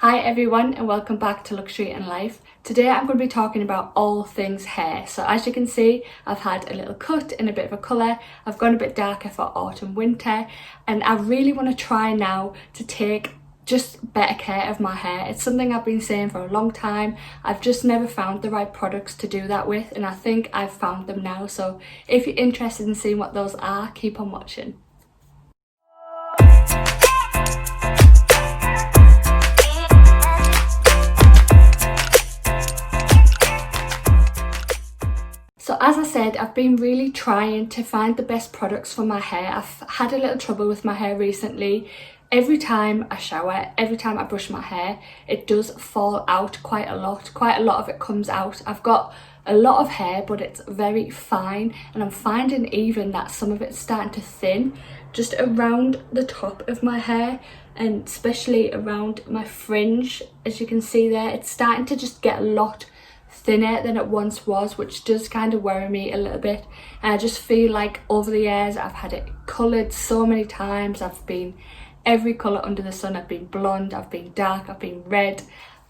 Hi everyone and welcome back to Luxury and Life. Today I'm going to be talking about all things hair. So as you can see, I've had a little cut and a bit of a colour. I've gone a bit darker for autumn winter and I really want to try now to take just better care of my hair. It's something I've been saying for a long time. I've just never found the right products to do that with, and I think I've found them now. So if you're interested in seeing what those are, keep on watching. So as I said, I've been really trying to find the best products for my hair. I've had a little trouble with my hair recently. Every time I shower, every time I brush my hair, it does fall out quite a lot. Quite a lot of it comes out. I've got a lot of hair, but it's very fine, and I'm finding even that some of it's starting to thin just around the top of my hair, and especially around my fringe. As you can see there, it's starting to just get a lot thinner than it once was, which does kind of worry me a little bit. And I just feel like over the years I've had it coloured so many times. I've been every colour under the sun. I've been blonde, I've been dark, I've been red,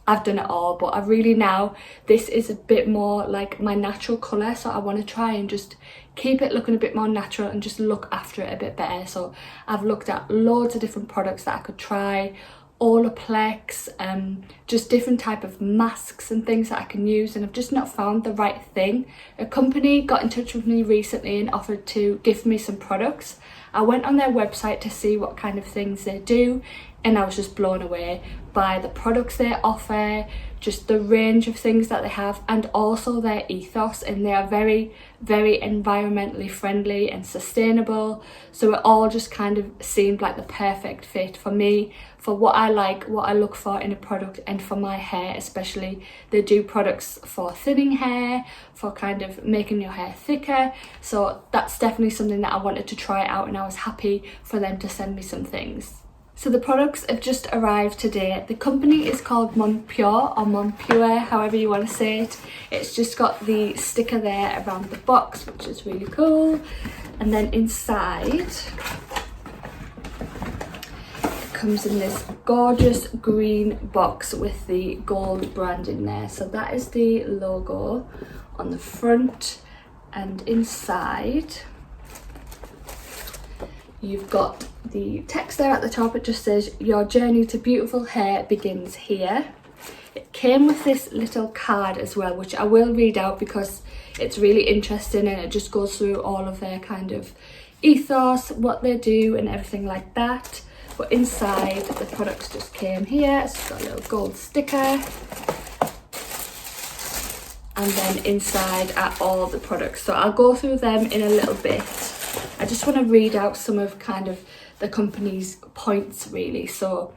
I've done it all. But I really now, this is a bit more like my natural colour, so I want to try and just keep it looking a bit more natural and just look after it a bit better. So I've looked at loads of different products that I could try, Olaplex, just different type of masks and things that I can use, and I've just not found the right thing. A company got in touch with me recently and offered to give me some products. I went on their website to see what kind of things they do, and I was just blown away by the products they offer, just the range of things that they have, and also their ethos. And they are very, very environmentally friendly and sustainable. So it all just kind of seemed like the perfect fit for me, for what I like, what I look for in a product, and for my hair especially. They do products for thinning hair, for kind of making your hair thicker. So that's definitely something that I wanted to try out, and I was happy for them to send me some things. So the products have just arrived today. The company is called Monpure, or Monpure, however you want to say it. It's just got the sticker there around the box, which is really cool. And then inside, it comes in this gorgeous green box with the gold branding there. So that is the logo on the front, and inside you've got the text there at the top. It just says, "Your journey to beautiful hair begins here." It came with this little card as well, which I will read out because it's really interesting, and it just goes through all of their kind of ethos, what they do and everything like that. But inside, the products just came here. It's got a little gold sticker. And then inside are all the products. So I'll go through them in a little bit. I just want to read out some of kind of the company's points really. So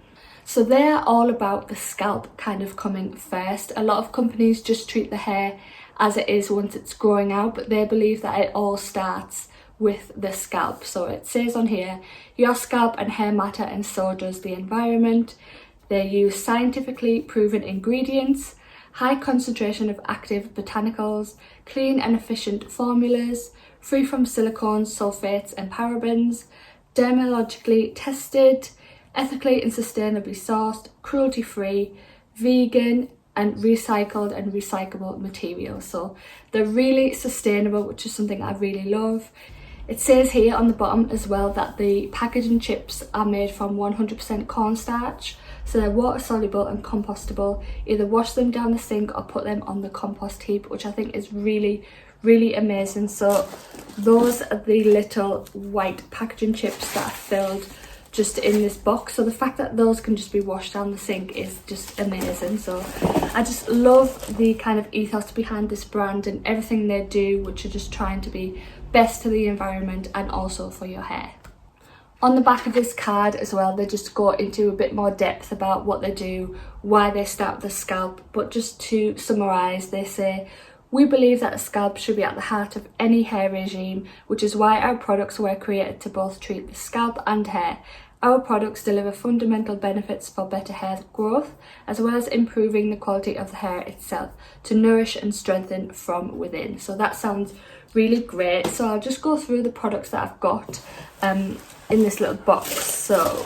they're all about the scalp kind of coming first. A lot of companies just treat the hair as it is once it's growing out, but they believe that it all starts with the scalp. So it says on here, your scalp and hair matter, and so does the environment. They use scientifically proven ingredients, high concentration of active botanicals, clean and efficient formulas, free from silicones, sulfates and parabens, dermatologically tested, ethically and sustainably sourced, cruelty-free, vegan and recycled and recyclable materials. So they're really sustainable, which is something I really love. It says here on the bottom as well that the packaging chips are made from 100% cornstarch, so they're water soluble and compostable. Either wash them down the sink or put them on the compost heap, which I think is really, really amazing. So those are the little white packaging chips that are filled just in this box. So the fact that those can just be washed down the sink is just amazing. So I just love the kind of ethos behind this brand and everything they do, which are just trying to be best to the environment and also for your hair. On the back of this card as well, they just go into a bit more depth about what they do, why they start with the scalp. But just to summarise, they say, "We believe that the scalp should be at the heart of any hair regime, which is why our products were created to both treat the scalp and hair. Our products deliver fundamental benefits for better hair growth, as well as improving the quality of the hair itself to nourish and strengthen from within." So that sounds really great. So I'll just go through the products that I've got in this little box. So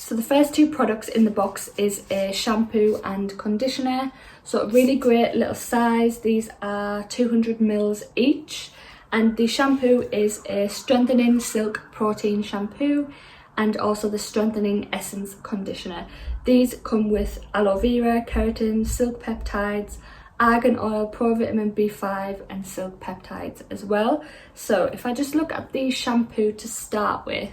So the first two products in the box is a shampoo and conditioner. So a really great little size. These are 200 mils each. And the shampoo is a strengthening silk protein shampoo and also the strengthening essence conditioner. These come with aloe vera, keratin, silk peptides, argan oil, provitamin B5 and silk peptides as well. So if I just look at the shampoo to start with,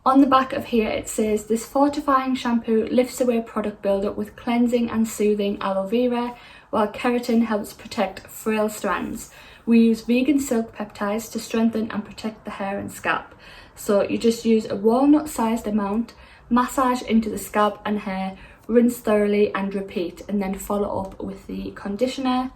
on the back of here it says, this fortifying shampoo lifts away product buildup with cleansing and soothing aloe vera, while keratin helps protect frail strands. We use vegan silk peptides to strengthen and protect the hair and scalp. So you just use a walnut sized amount, massage into the scalp and hair, rinse thoroughly and repeat, and then follow up with the conditioner.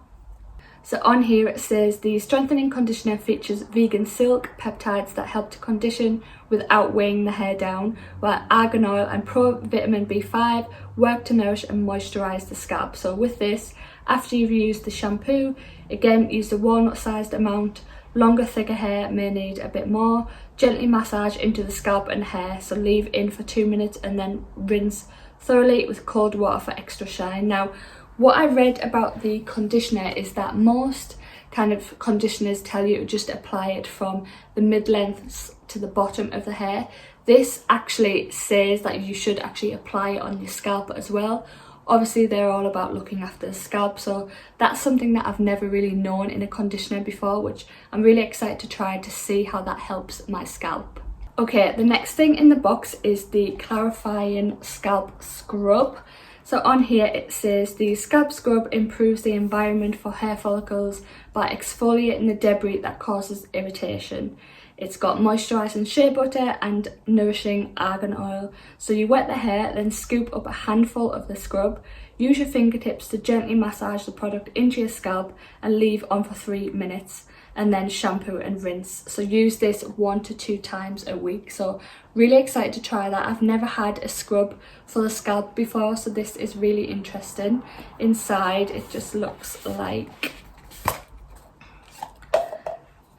So on here it says the strengthening conditioner features vegan silk peptides that help to condition without weighing the hair down, while argan oil and provitamin B5 work to nourish and moisturize the scalp. So with this, after you've used the shampoo, again use a walnut sized amount. Longer, thicker hair may need a bit more. Gently massage into the scalp and hair, so leave in for 2 minutes and then rinse thoroughly with cold water for extra shine. Now, what I read about the conditioner is that most kind of conditioners tell you to just apply it from the mid-lengths to the bottom of the hair. This actually says that you should actually apply it on your scalp as well. Obviously they're all about looking after the scalp, so that's something that I've never really known in a conditioner before, which I'm really excited to try to see how that helps my scalp. Okay, the next thing in the box is the clarifying scalp scrub. So on here it says the scalp scrub improves the environment for hair follicles by exfoliating the debris that causes irritation. It's got moisturising shea butter and nourishing argan oil. So you wet the hair, then scoop up a handful of the scrub. Use your fingertips to gently massage the product into your scalp and leave on for 3 minutes, and then shampoo and rinse. So use this 1 to 2 times a week. So really excited to try that. I've never had a scrub for the scalp before, so this is really interesting. Inside it just looks like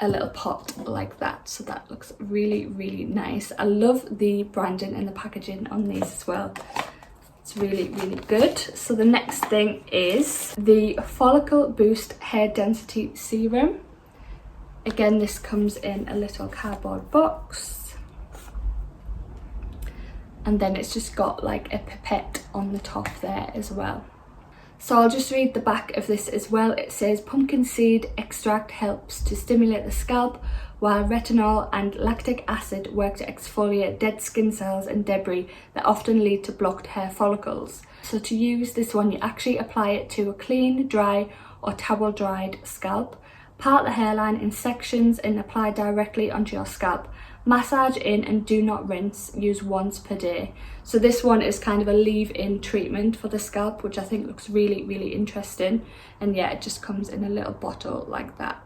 a little pot like that, so that looks really, really nice. I love the branding and the packaging on these as well. It's really, really good. So the next thing is the Follicle Boost Hair Density Serum. Again, this comes in a little cardboard box, and then it's just got like a pipette on the top there as well. So I'll just read the back of this as well. It says pumpkin seed extract helps to stimulate the scalp, while retinol and lactic acid work to exfoliate dead skin cells and debris that often lead to blocked hair follicles. So to use this one, you actually apply it to a clean, dry or towel dried scalp. Part the hairline in sections and apply directly onto your scalp. Massage in and do not rinse. Use once per day. So this one is kind of a leave-in treatment for the scalp, which I think looks really, really interesting. And yeah, it just comes in a little bottle like that.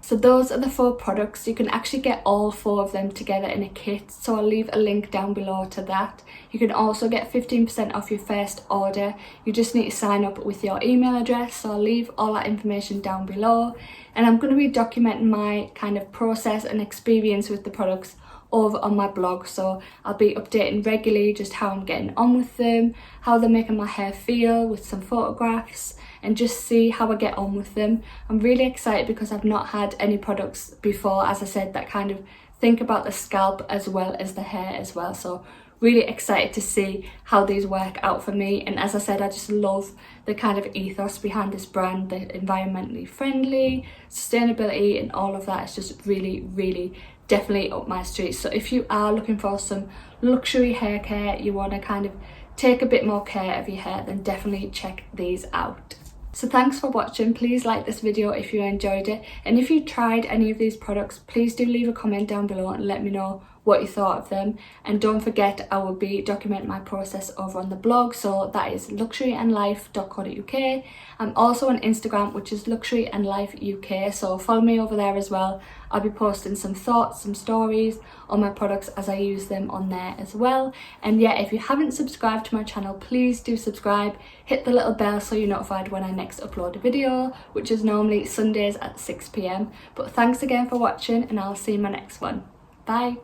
So those are the 4 products. You can actually get all 4 of them together in a kit, so I'll leave a link down below to that. You can also get 15% off your first order. You just need to sign up with your email address, so I'll leave all that information down below. And I'm going to be documenting my kind of process and experience with the products over on my blog, so I'll be updating regularly just how I'm getting on with them, how they're making my hair feel with some photographs, and just see how I get on with them. I'm really excited because I've not had any products before, as I said, that kind of think about the scalp as well as the hair as well. So really excited to see how these work out for me. And as I said, I just love the kind of ethos behind this brand, the environmentally friendly, sustainability and all of that. It's just really, really definitely up my street. So if you are looking for some luxury hair care, you want to kind of take a bit more care of your hair, then definitely check these out. So thanks for watching. Please like this video if you enjoyed it, and if you tried any of these products, please do leave a comment down below and let me know what you thought of them. And don't forget, I will be documenting my process over on the blog, so that is luxuryandlife.co.uk. I'm also on Instagram, which is luxuryandlifeuk, so follow me over there as well. I'll be posting some thoughts, some stories on my products as I use them on there as well. And yeah, if you haven't subscribed to my channel, please do subscribe. Hit the little bell so you're notified when I next upload a video, which is normally Sundays at 6 PM. But thanks again for watching, and I'll see you in my next one. Bye.